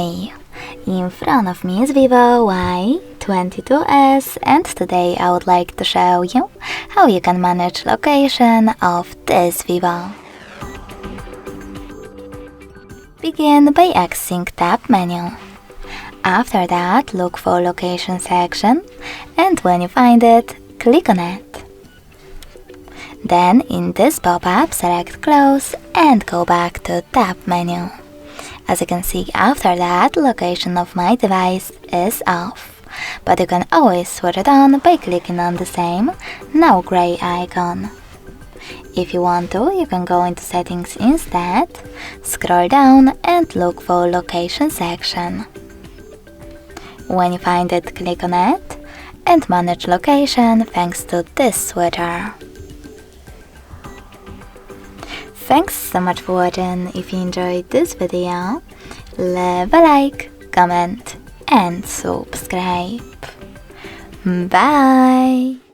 Hey, in front of me is Vivo Y22S, and today I would like to show you how you can manage location of this Vivo. Begin by accessing Tab menu. After that, look for Location section, and when you find it, click on it. Then in this pop-up, select Close and go back to Tab menu. As you can see, after that, location of my device is off, but you can always switch it on by clicking on the same, now grey icon. If you want to, you can go into Settings instead, scroll down and look for Location section. When you find it, click on it and manage location thanks to this switcher. Thanks so much for watching. If you enjoyed this video, leave a like, comment and subscribe. Bye!